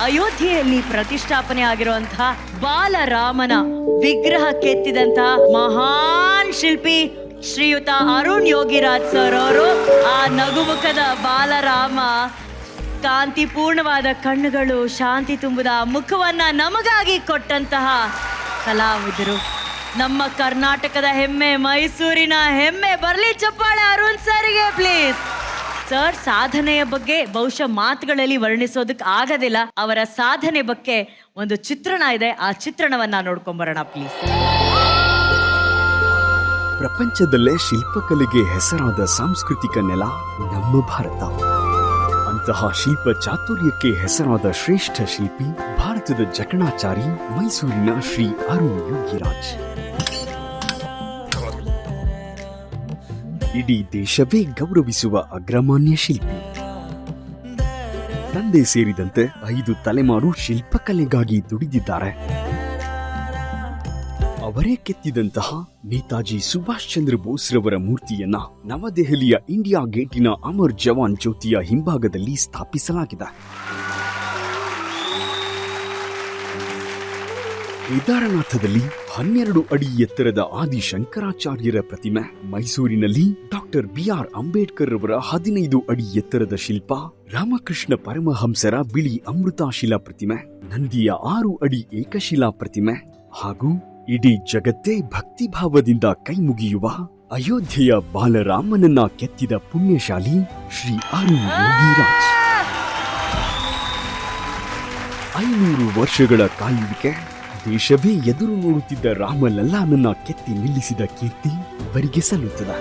ಅಯೋಧ್ಯೆಯಲ್ಲಿ ಪ್ರತಿಷ್ಠಾಪನೆ ಆಗಿರುವಂತಹ ಬಾಲರಾಮನ ವಿಗ್ರಹ ಕೆತ್ತಿದಂತಹ ಮಹಾನ್ ಶಿಲ್ಪಿ ಶ್ರೀಯುತ ಅರುಣ್ ಯೋಗಿರಾಜ್ ಸರ್ ಅವರು ಆ ನಗುಮುಖದ ಬಾಲರಾಮ, ಕಾಂತಿಪೂರ್ಣವಾದ ಕಣ್ಣುಗಳು, ಶಾಂತಿ ತುಂಬಿದ ಮುಖವನ್ನ ನಮಗಾಗಿ ಕೊಟ್ಟಂತಹ ಕಲಾವಿದರು. ನಮ್ಮ ಕರ್ನಾಟಕದ ಹೆಮ್ಮೆ, ಮೈಸೂರಿನ ಹೆಮ್ಮೆ. ಬರ್ಲಿ ಚಪ್ಪಾಳೆ ಅರುಣ್ ಸರ್ಗೆ ಪ್ಲೀಸ್. ಸರ್ ಸಾಧನೆಯ ಬಗ್ಗೆ ಬಹುಶಃ ಮಾತುಗಳಲ್ಲಿ ವರ್ಣಿಸೋದಕ್ಕೆ ಆಗೋದಿಲ್ಲ. ಅವರ ಸಾಧನೆ ಬಗ್ಗೆ ಒಂದು ಚಿತ್ರಣ ಇದೆ, ಆ ಚಿತ್ರಣವನ್ನ ನೋಡ್ಕೊಂಬರೋಣ ಪ್ಲೀಸ್. ಪ್ರಪಂಚದಲ್ಲೇ ಶಿಲ್ಪಕಲೆಗೆ ಹೆಸರಾದ ಸಾಂಸ್ಕೃತಿಕ ನೆಲ ನಮ್ಮ ಭಾರತ. ಅಂತಹ ಶಿಲ್ಪ ಚಾತುರ್ಯಕ್ಕೆ ಹೆಸರಾದ ಶ್ರೇಷ್ಠ ಶಿಲ್ಪಿ ಭಾರತದ ಜಕಣಾಚಾರಿ ಮೈಸೂರಿನ ಶ್ರೀ ಅರುಣ್ ಯೋಗಿರಾಜ್. ಇಡೀ ದೇಶವೇ ಗೌರವಿಸುವ ಅಗ್ರಮಾನ್ಯ ಶಿಲ್ಪಿ. ತಂದೆ ಸೇರಿದಂತೆ 5 ತಲೆಮಾರು ಶಿಲ್ಪಕಲೆಗಾಗಿ ದುಡಿದಿದ್ದಾರೆ. ಅವರೇ ಕೆತ್ತಿದಂತಹ ನೇತಾಜಿ ಸುಭಾಷ್ ಚಂದ್ರ ಬೋಸ್ ರವರ ಮೂರ್ತಿಯನ್ನ ನವದೆಹಲಿಯ ಇಂಡಿಯಾ ಗೇಟಿನ ಅಮರ್ ಜವಾನ್ ಜ್ಯೋತಿಯ ಹಿಂಭಾಗದಲ್ಲಿ ಸ್ಥಾಪಿಸಲಾಗಿದೆ. ಕೇದಾರನಾಥದಲ್ಲಿ 12 ಅಡಿ ಎತ್ತರದ ಆದಿ ಶಂಕರಾಚಾರ್ಯರ ಪ್ರತಿಮೆ, ಮೈಸೂರಿನಲ್ಲಿ ಡಾಕ್ಟರ್ BR ಅಂಬೇಡ್ಕರ್ ರವರ 15 ಅಡಿ ಎತ್ತರದ ಶಿಲ್ಪ, ರಾಮಕೃಷ್ಣ ಪರಮಹಂಸರ ಬಿಳಿ ಅಮೃತಾಶಿಲಾ ಪ್ರತಿಮೆ, ನಂದಿಯ 6 ಅಡಿ ಏಕಶಿಲಾ ಪ್ರತಿಮೆ ಹಾಗೂ ಇಡೀ ಜಗತ್ತೇ ಭಕ್ತಿಭಾವದಿಂದ ಕೈಮುಗಿಯುವ ಅಯೋಧ್ಯೆಯ ಬಾಲರಾಮನನ್ನ ಕೆತ್ತಿದ ಪುಣ್ಯಶಾಲಿ ಶ್ರೀ ಅರುಣ್ ಯೋಗಿರಾಜ್. 500 ವರ್ಷಗಳ ಕಾಯುವಿಕೆ, ದೇಶವೇ ಎದುರು ನೋಡುತ್ತಿದ್ದ ರಾಮಲಲ್ಲಾನನ್ನ ಕೆತ್ತಿ ನಿಲ್ಲಿಸಿದ ಕೀರ್ತಿ ಇವರಿಗೆ ಸಲ್ಲುತ್ತದೆ.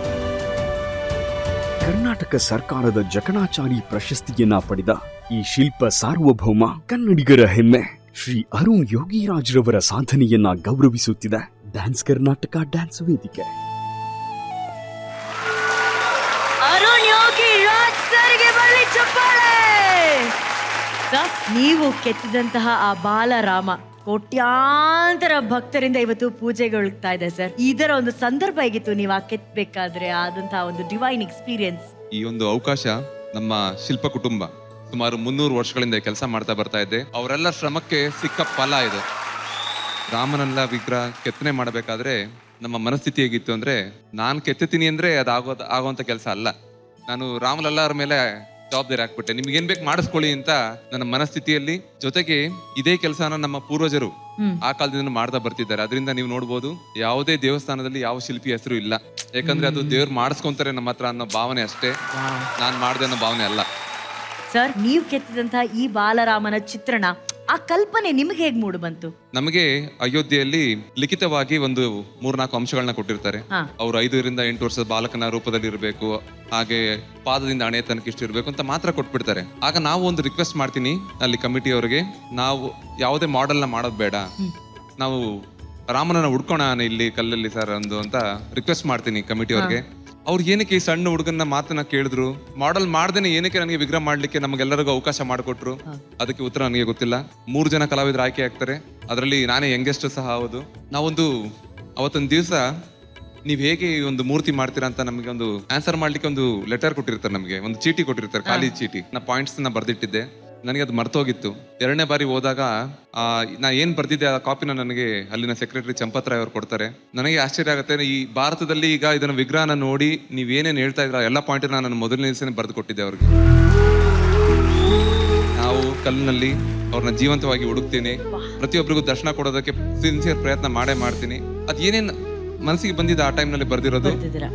ಕರ್ನಾಟಕ ಸರ್ಕಾರದ ಜಕಣಾಚಾರಿ ಪ್ರಶಸ್ತಿಯನ್ನ ಪಡೆದ ಈ ಶಿಲ್ಪ ಸಾರ್ವಭೌಮ ಕನ್ನಡಿಗರ ಹೆಮ್ಮೆ ಶ್ರೀ ಅರುಣ್ ಯೋಗಿರಾಜ್ ರವರ ಸಾಧನೆಯನ್ನ ಗೌರವಿಸುತ್ತಿದೆ ಡ್ಯಾನ್ಸ್ ಕರ್ನಾಟಕ ಡ್ಯಾನ್ಸ್ ವೇದಿಕೆ. ಅರುಣ್ ಯೋಗಿರಾಜ್ ಸರ್ಗೆ ಬರಲಿ ಚಪ್ಪಾಳೆ. ನೀವು ಕೆತ್ತಿದಂತಹ ಆ ಬಾಲರಾಮ ಕೋಟ್ಯಾಂತರ ಭಕ್ತರಿಂದ ಇವತ್ತು ಪೂಜೆಗೊಳ್ತಾ ಇದೆ ಸರ್. ಇದರ ಒಂದು ಸಂದರ್ಭ ಹೇಗಿತ್ತು ನೀವು ಆ ಕೆತ್ತಬೇಕಾದ್ರೆ ಆದಂತಹ ಒಂದು ಡಿವೈನ್ ಎಕ್ಸ್ಪೀರಿಯನ್ಸ್? ಈ ಒಂದು ಅವಕಾಶ ನಮ್ಮ ಶಿಲ್ಪ ಕುಟುಂಬ ಸುಮಾರು 300 ವರ್ಷಗಳಿಂದ ಕೆಲಸ ಮಾಡ್ತಾ ಬರ್ತಾ ಇದ್ದೆ. ಅವರೆಲ್ಲ ಶ್ರಮಕ್ಕೆ ಸಿಕ್ಕ ಫಲ ಇದು. ರಾಮನಲ್ಲ ವಿಗ್ರಹ ಕೆತ್ತನೆ ಮಾಡಬೇಕಾದ್ರೆ ನಮ್ಮ ಮನಸ್ಥಿತಿ ಹೇಗಿತ್ತು ಅಂದ್ರೆ, ನಾನು ಕೆತ್ತತೀನಿ ಅಂದ್ರೆ ಅದು ಆಗುವಂತ ಕೆಲಸ ಅಲ್ಲ. ನಾನು ರಾಮಲಲ್ಲಾರ ಮೇಲೆ ಜವಾಬ್ದಾರಿ ಹಾಕ್ಬಿಟ್ಟೆ, ನಿಮ್ಗೆ ಏನ್ ಬೇಕು ಮಾಡಿಸ್ಕೊಳ್ಳಿ ಅಂತ ನನ್ನ ಮನಸ್ಥಿತಿಯಲ್ಲಿ. ಜೊತೆಗೆ ಇದೇ ಕೆಲಸನ ನಮ್ಮ ಪೂರ್ವಜರು ಆ ಕಾಲದಿಂದ ಮಾಡ್ತಾ ಬರ್ತಿದ್ದಾರೆ. ಅದರಿಂದ ನೀವು ನೋಡ್ಬೋದು, ಯಾವುದೇ ದೇವಸ್ಥಾನದಲ್ಲಿ ಯಾವ ಶಿಲ್ಪಿ ಹೆಸರು ಇಲ್ಲ. ಯಾಕಂದ್ರೆ ಅದು ದೇವ್ರು ಮಾಡಿಸ್ಕೊಂತಾರೆ ನಮ್ಮ ಹತ್ರ ಅನ್ನೋ ಭಾವನೆ ಅಷ್ಟೇ, ನಾನ್ ಮಾಡ್ದೆ ಅನ್ನೋ ಭಾವನೆ ಅಲ್ಲ. ಸರ್, ನೀವು ಕೆತ್ತಿದಂತಹ ಈ ಬಾಲರಾಮನ ಚಿತ್ರಣ, ಆ ಕಲ್ಪನೆ ನಿಮಗೆ ಹೇಗ್ ಮೂಡು ಬಂತು? ನಮಗೆ ಅಯೋಧ್ಯೆಯಲ್ಲಿ ಲಿಖಿತವಾಗಿ ಒಂದು 3-4 ಅಂಶಗಳನ್ನ ಕೊಟ್ಟಿರ್ತಾರೆ. ಅವ್ರು 5ರಿಂದ 8 ವರ್ಷದ ಬಾಲಕನ ರೂಪದಲ್ಲಿ ಇರಬೇಕು, ಹಾಗೆ ಪಾದದಿಂದ ಹಣೆ ತನಕ ಇಷ್ಟು ಇರಬೇಕು ಅಂತ ಮಾತ್ರ ಕೊಟ್ಬಿಡ್ತಾರೆ. ಆಗ ನಾವು ಒಂದು ರಿಕ್ವೆಸ್ಟ್ ಮಾಡ್ತೀನಿ ಅಲ್ಲಿ ಕಮಿಟಿ ಅವರಿಗೆ, ನಾವು ಯಾವುದೇ ಮಾಡೆಲ್ ನ ಮಾಡೋದು ಬೇಡ, ನಾವು ರಾಮನನ್ನ ಹುಡ್ಕೋಣ ಇಲ್ಲಿ ಕಲ್ಲಲ್ಲಿ ಸರ್ ಒಂದು ಅಂತ ರಿಕ್ವೆಸ್ಟ್ ಮಾಡ್ತೀನಿ ಕಮಿಟಿ ಅವ್ರಿಗೆ. ಅವ್ರು ಏನಕ್ಕೆ ಈ ಸಣ್ಣ ಹುಡುಗನ ಮಾತನ್ನ ಕೇಳಿದ್ರು, ಮಾಡೆಲ್ ಮಾಡ್ದೇನೆ ಏನಕ್ಕೆ ನನಗೆ ವಿಗ್ರಹ ಮಾಡ್ಲಿಕ್ಕೆ ನಮಗೆಲ್ಲರಿಗೂ ಅವಕಾಶ ಮಾಡಿಕೊಟ್ರು, ಅದಕ್ಕೆ ಉತ್ತರ ನನಗೆ ಗೊತ್ತಿಲ್ಲ. 3 ಜನ ಕಲಾವಿದರು ಆಯ್ಕೆ ಆಗ್ತಾರೆ, ಅದರಲ್ಲಿ ನಾನೇ ಯಂಗೆಸ್ಟ್ ಸಹ ಹೌದು. ನಾವೊಂದು ಅವತ್ತೊಂದು ದಿವಸ ನೀವ್ ಹೇಗೆ ಒಂದು ಮೂರ್ತಿ ಮಾಡ್ತೀರಾ ಅಂತ ನಮಗೆ ಒಂದು ಆನ್ಸರ್ ಮಾಡ್ಲಿಕ್ಕೆ ಒಂದು ಲೆಟರ್ ಕೊಟ್ಟಿರ್ತಾರೆ, ನಮಗೆ ಒಂದು ಚೀಟಿ ಕೊಟ್ಟಿರ್ತಾರೆ, ಖಾಲಿ ಚೀಟಿ. ನಾ ಪಾಯಿಂಟ್ಸ್ ನ ಬರ್ದಿಟ್ಟಿದ್ದೆ, ನನಗೆ ಅದು ಮರ್ತೋಗಿತ್ತು. 2ನೇ ಬಾರಿ ಹೋದಾಗ ನಾ ಏನ್ ಬರ್ದಿದ್ದೆ ಆ ಕಾಪಿನ ನನಗೆ ಅಲ್ಲಿನ ಸೆಕ್ರೆಟರಿ ಚಂಪತ್ರಾಯ್ ಅವ್ರು ಕೊಡ್ತಾರೆ. ನನಗೆ ಆಶ್ಚರ್ಯ ಆಗುತ್ತೆ, ಈ ಭಾರತದಲ್ಲಿ ಈಗ ಇದನ್ನ ವಿಗ್ರಹನ ನೋಡಿ ನೀವ್ ಏನೇನ್ ಹೇಳ್ತಾ ಇದ್ರ ಎಲ್ಲ ಪಾಯಿಂಟ್ ನಾನು ಮೊದಲನೇ ದಿವಸನೇ ಬರೆದು ಕೊಟ್ಟಿದ್ದೆ ಅವ್ರಿಗೆ. ನಾವು ಕಲ್ಲಿನಲ್ಲಿ ಅವ್ರನ್ನ ಜೀವಂತವಾಗಿ ಹುಡುಕ್ತೀನಿ, ಪ್ರತಿಯೊಬ್ಬರಿಗೂ ದರ್ಶನ ಕೊಡೋದಕ್ಕೆ ಸಿನ್ಸಿಯರ್ ಪ್ರಯತ್ನ ಮಾಡೇ ಮಾಡ್ತೀನಿ. ಅದ್ ಏನೇನ್ ಮನಸ್ಸಿಗೆ ಬಂದಿದ್ದ ಆ ಟೈಮ್ ನಲ್ಲಿ ಬರ್ದಿರೋದು.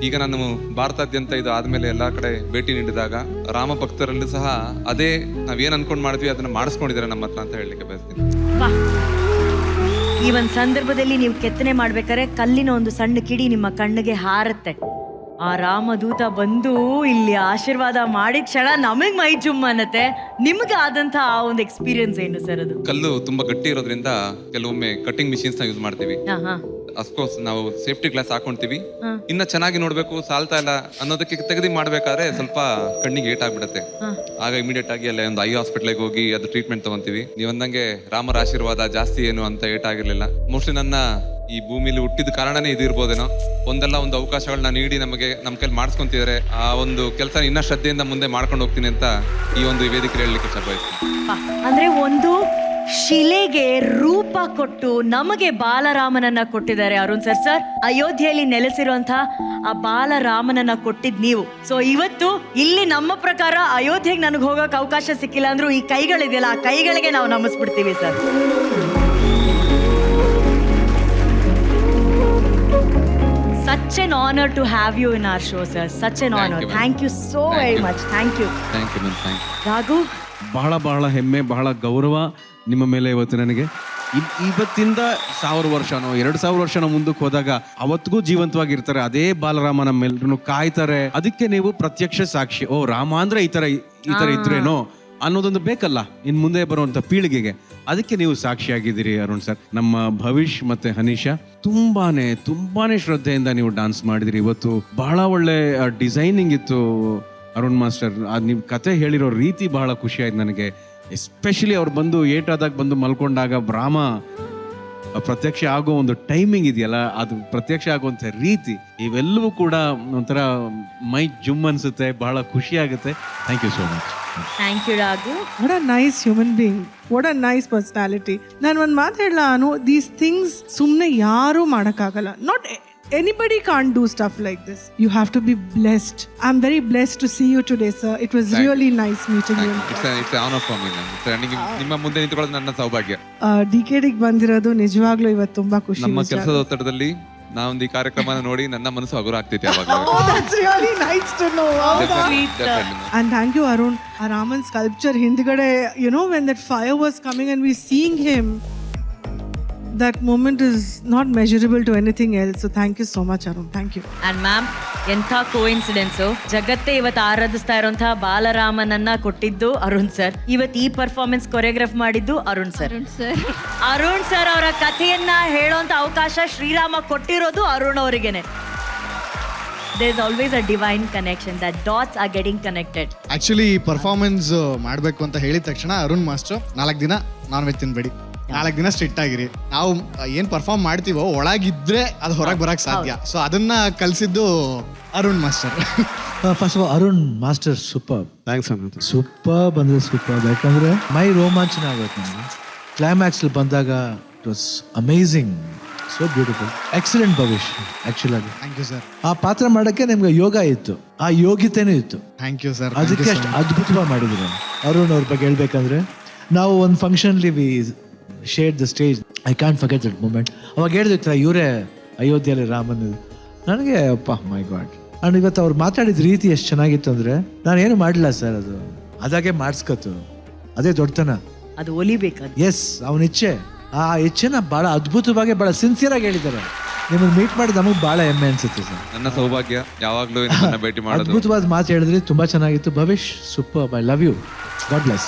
ಈಗ ನಾನು ಭಾರತಾದ್ಯಂತ ಇದು ಆದ್ಮೇಲೆ ಎಲ್ಲಾ ಕಡೆ ಭೇಟಿ ನೀಡಿದಾಗ ರಾಮ ಭಕ್ತರಲ್ಲೂ ಸಹ ಅದೇ ನಾವೇನ್ ಅನ್ಕೊಂಡ್ ಮಾಡಿದ್ವಿ ಅದನ್ನ ಮಾಡಿಸ್ಕೊಂಡಿದ್ದಾರೆ ನಮ್ಮ ಹತ್ರ ಅಂತ ಹೇಳಲಿಕ್ಕೆ ಬಯಸ್ತೀನಿ. ಈ ಒಂದ್ ಸಂದರ್ಭದಲ್ಲಿ ನೀವು ಕೆತ್ತನೆ ಮಾಡ್ಬೇಕಾದ್ರೆ ಕಲ್ಲಿನ ಒಂದು ಸಣ್ಣ ಕಿಡಿ ನಿಮ್ಮ ಕಣ್ಣಿಗೆ ಹಾರತ್ತೆ. ಆ ರಾಮದೂತ ಬಂದು ಇಲ್ಲಿ ಆಶೀರ್ವಾದ ಮಾಡಿದ ಕ್ಷಣ ನಮಗ್ ಮೈ ಜುಮ್ ಅನ್ನತ್ತೆ. ನಿಮ್ಗೆ ಆದಂತ ಆ ಒಂದು ಎಕ್ಸ್ಪೀರಿಯನ್ಸ್ ಏನು ಸರ್? ಅದು ಕಲ್ಲು ತುಂಬಾ ಗಟ್ಟಿ ಇರೋದ್ರಿಂದ ಕೆಲವೊಮ್ಮೆ ಕಟ್ಟಿಂಗ್ ಮಿಷಿನ್ಸ್ ನ ಯೂಸ್ ಮಾಡ್ತೀವಿ. ಅಫ್ಕೋರ್ಸ್ ನಾವು ಸೇಫ್ಟಿ ಗ್ಲಾಸ್ ಹಾಕೊಂತೀವಿ. ಇನ್ನ ಚೆನ್ನಾಗಿ ನೋಡ್ಬೇಕು, ಸಾಲ್ತಾ ಇಲ್ಲ ಅನ್ನೋದಕ್ಕೆ ತೆಗೆದಿ ಮಾಡ್ಬೇಕಾದ್ರೆ ಸ್ವಲ್ಪ ಕಣ್ಣಿಗೆ ಏಟ್ ಆಗ್ಬಿಡತ್ತೆ. ಆಗ ಇಮಿಡಿಯೇಟ್ ಆಗಿ ಅಲ್ಲೇ ಒಂದು ಐ ಹಾಸ್ಪಿಟ್ಲಿಗೆ ಹೋಗಿ ಅದು ಟ್ರೀಟ್ಮೆಂಟ್ ತಗೊಂತೀವಿ. ನೀವ್ ಅಂದಂಗೆ ರಾಮರ ಆಶೀರ್ವಾದ ಜಾಸ್ತಿ ಏನು ಅಂತ ಏಟ್ ಆಗಿರ್ಲಿಲ್ಲ. ಮೋಸ್ಟ್ಲಿ ನನ್ನ ಈ ಭೂಮಿಲಿ ಹುಟ್ಟಿದ ಕಾರಣನೇ ಇದಿರ್ಬೋದೇನೋ. ಒಂದಲ್ಲ ಒಂದು ಅವಕಾಶಗಳನ್ನ ನೀಡಿ ನಮಗೆ ನಮ್ಮ ಕೈಲಿ ಮಾಡಿಸ್ಕೊಂತಿದ್ದಾರೆ. ಆ ಒಂದು ಕೆಲಸ ಇನ್ನ ಶ್ರದ್ಧೆಯಿಂದ ಮುಂದೆ ಮಾಡ್ಕೊಂಡು ಹೋಗ್ತೀನಿ ಅಂತ ಈ ಒಂದು ವೇದಿಕೆ ಹೇಳಲಿಕ್ಕೆ ಇಷ್ಟಪಡ್ತೀನಿ. ಅಂದ್ರೆ ಒಂದು ಶಿಲೆಗೆ ರೂಪ ಕೊಟ್ಟು ನಮಗೆ ಬಾಲರಾಮನನ್ನ ಕೊಟ್ಟಿದ್ದಾರೆ ಅರುಣ್ ಸರ್. ಸರ್, ಅಯೋಧ್ಯೆಯಲ್ಲಿ ನೆಲೆಸಿರುವಂತಹ ಆ ಬಾಲರಾಮನನ್ನ ಕೊಟ್ಟಿದ್ ನೀವು. ಸೊ ಇವತ್ತು ಇಲ್ಲಿ ನಮ್ಮ ಪ್ರಕಾರ ಅಯೋಧ್ಯೆಗೆ ನನಗೆ ಹೋಗಕ್ ಅವಕಾಶ ಸಿಕ್ಕಿಲ್ಲ ಅಂದ್ರೂ ಈ ಕೈಗಳಿದೆಯಲ್ಲ, ಆ ಕೈಗಳಿಗೆ ನಾವು ನಮಿಸ್ಬಿಡ್ತೀವಿ sir. Such an honor to have you in our show, sir. Such an honor. Thank you so very much. Thank you. Thank you, man. Thank you. Raghu, ಬಹಳ ಹೆಮ್ಮೆ, ಬಹಳ ಗೌರವ ನಿಮ್ಮ ಮೇಲೆ ಇವತ್ತು ನನಗೆ. ಇವತ್ತಿಂದ 1000 ವರ್ಷನೋ 2000 ವರ್ಷನೋ ಮುಂದಕ್ಕೆ ಹೋದಾಗ ಅವತ್ತಿಗೂ ಜೀವಂತವಾಗಿರ್ತಾರೆ. ಅದೇ ಬಾಲರಾಮ ನಮ್ಮೆಲ್ಲರೂ ಕಾಯ್ತಾರೆ. ಅದಕ್ಕೆ ನೀವು ಪ್ರತ್ಯಕ್ಷ ಸಾಕ್ಷಿ. ಓ, ರಾಮ ಅಂದ್ರೆ ಈ ತರ ಇದ್ರೇನೋ ಅನ್ನೋದೊಂದು ಬೇಕಲ್ಲ ಇನ್ ಮುಂದೆ ಬರುವಂತ ಪೀಳಿಗೆಗೆ. ಅದಕ್ಕೆ ನೀವು ಸಾಕ್ಷಿಯಾಗಿದ್ದೀರಿ ಅರುಣ್ ಸರ್. ನಮ್ಮ ಭವಿಷ್ ಮತ್ತೆ ಹನೀಶಾ ತುಂಬಾನೇ ಶ್ರದ್ಧೆಯಿಂದ ನೀವು ಡಾನ್ಸ್ ಮಾಡಿದಿರಿ ಇವತ್ತು. ಬಹಳ ಒಳ್ಳೆ ಡಿಸೈನಿಂಗ್ ಇತ್ತು ಅರುಣ್ ಮಾಸ್ಟರ್. ನೀವು ಕತೆ ಹೇಳಿರೋ ರೀತಿ ಬಹಳ ಖುಷಿ ಆಯ್ತು ನನಗೆ. ಎಸ್ಪೆಷಲಿ ಅವ್ರು ಬಂದು ಏಟಾದಾಗ ಬಂದು ಮಲ್ಕೊಂಡಾಗ ರಾಮ ಪ್ರತ್ಯಕ್ಷ ಆಗೋ ಒಂದು ಟೈಮಿಂಗ್ ಇದೆಯಲ್ಲ, ಅದು ಪ್ರತ್ಯಕ್ಷ ಆಗುವಂತ ರೀತಿ, ಇವೆಲ್ಲವೂ ಕೂಡ ಒಂಥರ ಮೈ ಜುಮ್ ಅನ್ಸುತ್ತೆ. ಬಹಳ ಖುಷಿ ಆಗುತ್ತೆ. Thank you so much. Thank you Raghu. What a nice human being. What a nice personality. ನಾನು ಒಂದು ಮಾತು ಹೇಳಲ್ಲ ಅನು, these things ಸುಮ್ಮನೆ ಯಾರೂ ಮಾಡೋಕ್ಕಾಗಲ್ಲ. Not anybody can't do stuff like this. You have to be blessed. I'm very blessed to see you today, sir. It was really nice meeting you. It's an honor for me, man. ನಿಮ್ಮ ಮುಂದೆ ನಿಂತ್ಕೊಳ್ಳೋದು ನನ್ನ ಸೌಭಾಗ್ಯ. ಡಿಕೆಡಿಗೆ ಬಂದಿರೋದು ನಿಜವಾಗ್ಲೂ ಇವತ್ತು ತುಂಬಾ ಖುಷಿ. ನಮ್ಮ ಕೆಲಸದ ಒತ್ತಡದಲ್ಲಿ ನಾವೊಂದು ಈ ಕಾರ್ಯಕ್ರಮನ ನೋಡಿ ನನ್ನ ಮನಸ್ಸು ಹಗುರ ಆಗ್ತೈತೆ ಯಾವಾಗಲೂ. Oh, that's really nice to know. Sweet, sir. And thank you, Arun. Our Raman sculpture hindgade, you know, when that fire was coming and we seeing him, that moment is not measurable to anything else. So thank you so much, Arun. Thank you. And ma'am, ಎಂಥ coincidence. ಜಗತ್ತೇ ಇವತ್ತು ಆರಾಧಿಸ್ತಾ ಇರುವಂತಹ ಬಾಲರಾಮನನ್ನ ಕೊಟ್ಟಿದ್ದು Arun sir. ಇವತ್ತು ಈ performance choreograph ಮಾಡಿದ್ದು Arun sir. Arun sir ಅವರ ಕಥೆಯನ್ನ ಹೇಳೋಂತ ಅವಕಾಶ ಶ್ರೀರಾಮ ಕೊಟ್ಟಿರೋದು Arun ಅವರಿಗೇನೆ. There is always a divine connection. That dots are getting connected. Actually ಈ ಪರ್ಫಾರ್ಮೆನ್ಸ್ ಮಾಡಬೇಕು ಅಂತ ಹೇಳಿದ ತಕ್ಷಣ ಅರುಣ್ ಮಾಸ್ಟರ್ 4 ದಿನ ನಾನ್ ವೆಜ್ ತಿನ್ಬೇಡಿ, 4 ದಿನ ಸ್ಟ್ರಿಕ್ಟ್ ಆಗಿರಿ, ನಾವು ಏನ್ ಪರ್ಫಾರ್ಮ್ ಮಾಡ್ತೀವೋ ಒಳಗಿದ್ರೆ ಅದು ಹೊರಗೆ ಬರಕ್ ಸಾಧ್ಯ. ಸೊ ಅದನ್ನ ಕಲಿಸಿದ್ದು Arun master. First of all Arun master super. Thanks Anantha. Super ಬಂದ್ರೆ ಸೂಪರ್, ಯಾಕಂದ್ರೆ ಮೈ ರೋಮಾಂಚನ ಆಗುತ್ತೆ ನನಗೆ. ಕ್ಲೈಮ್ಯಾಕ್ಸ್ ಬಂದಾಗ it was amazing, so beautiful. Excellent Bhavish. Actual ಆಗಿ ಥ್ಯಾಂಕ್ ಯು ಸರ್. ಆ ಪಾತ್ರ ಮಾಡಕ್ಕೆ ನಿಮ್ಗೆ ಯೋಗ ಇತ್ತು, ಆ ಯೋಗ್ಯತೆನೂ ಇತ್ತು. Thank you sir. ಅದಕ್ಕೆ ಅಷ್ಟು ಅದ್ಭುತವಾಗಿ ಮಾಡಿದ್ರು. ಅರುಣ್ ಅವ್ರ ಬಗ್ಗೆ ಹೇಳ್ಬೇಕಂದ್ರೆ, ನಾವು ಒಂದು ಫಂಕ್ಷನ್ಲಿ we shared the stage. I can forget that moment. ಅವಾಗ ಹೇಳಿದ್ರು ಇವರೇ ಅಯೋಧ್ಯೆಯಲ್ಲಿ ರಾಮನ್. ನನಗೆ ಅಪ್ಪ ಮೈ ಗಾಡ್. ಅಂಡ್ ಇವತ್ತು ಅವ್ರು ಮಾತಾಡಿದ ರೀತಿ ಎಷ್ಟು ಚೆನ್ನಾಗಿತ್ತು ಅಂದ್ರೆ, ನಾನು ಏನು ಮಾಡಲಿಲ್ಲ ಸರ್, ಅದು ಅದಾಗೆ ಮಾಡಿಸ್ಕೊತು. ಅದೇ ದೊಡ್ಡತನ, ಅದು ಒಲಿಬೇಕು. ಎಸ್, ಅವನ ಇಚ್ಛೆ. ಆ ಇಚ್ಛೆನ ಭಾಳ ಅದ್ಭುತವಾಗಿ, ಭಾಳ ಸಿನ್ಸಿಯರ್ ಆಗಿ ಹೇಳಿದ್ದಾರೆ. ನಿಮ್ಮನ್ನು ಮೀಟ್ ಮಾಡಿ ನಮಗೆ ಭಾಳ ಹೆಮ್ಮೆ ಅನ್ಸುತ್ತೆ ಸರ್. ನನ್ನ ಸೌಭಾಗ್ಯ ಯಾವಾಗಲೂ ಭೇಟಿ ಮಾಡೋದು. ಅದ್ಭುತವಾದ ಮಾತು ಹೇಳಿದ್ರಿ, ತುಂಬಾ ಚೆನ್ನಾಗಿತ್ತು. Bhavish super. I love you. God bless.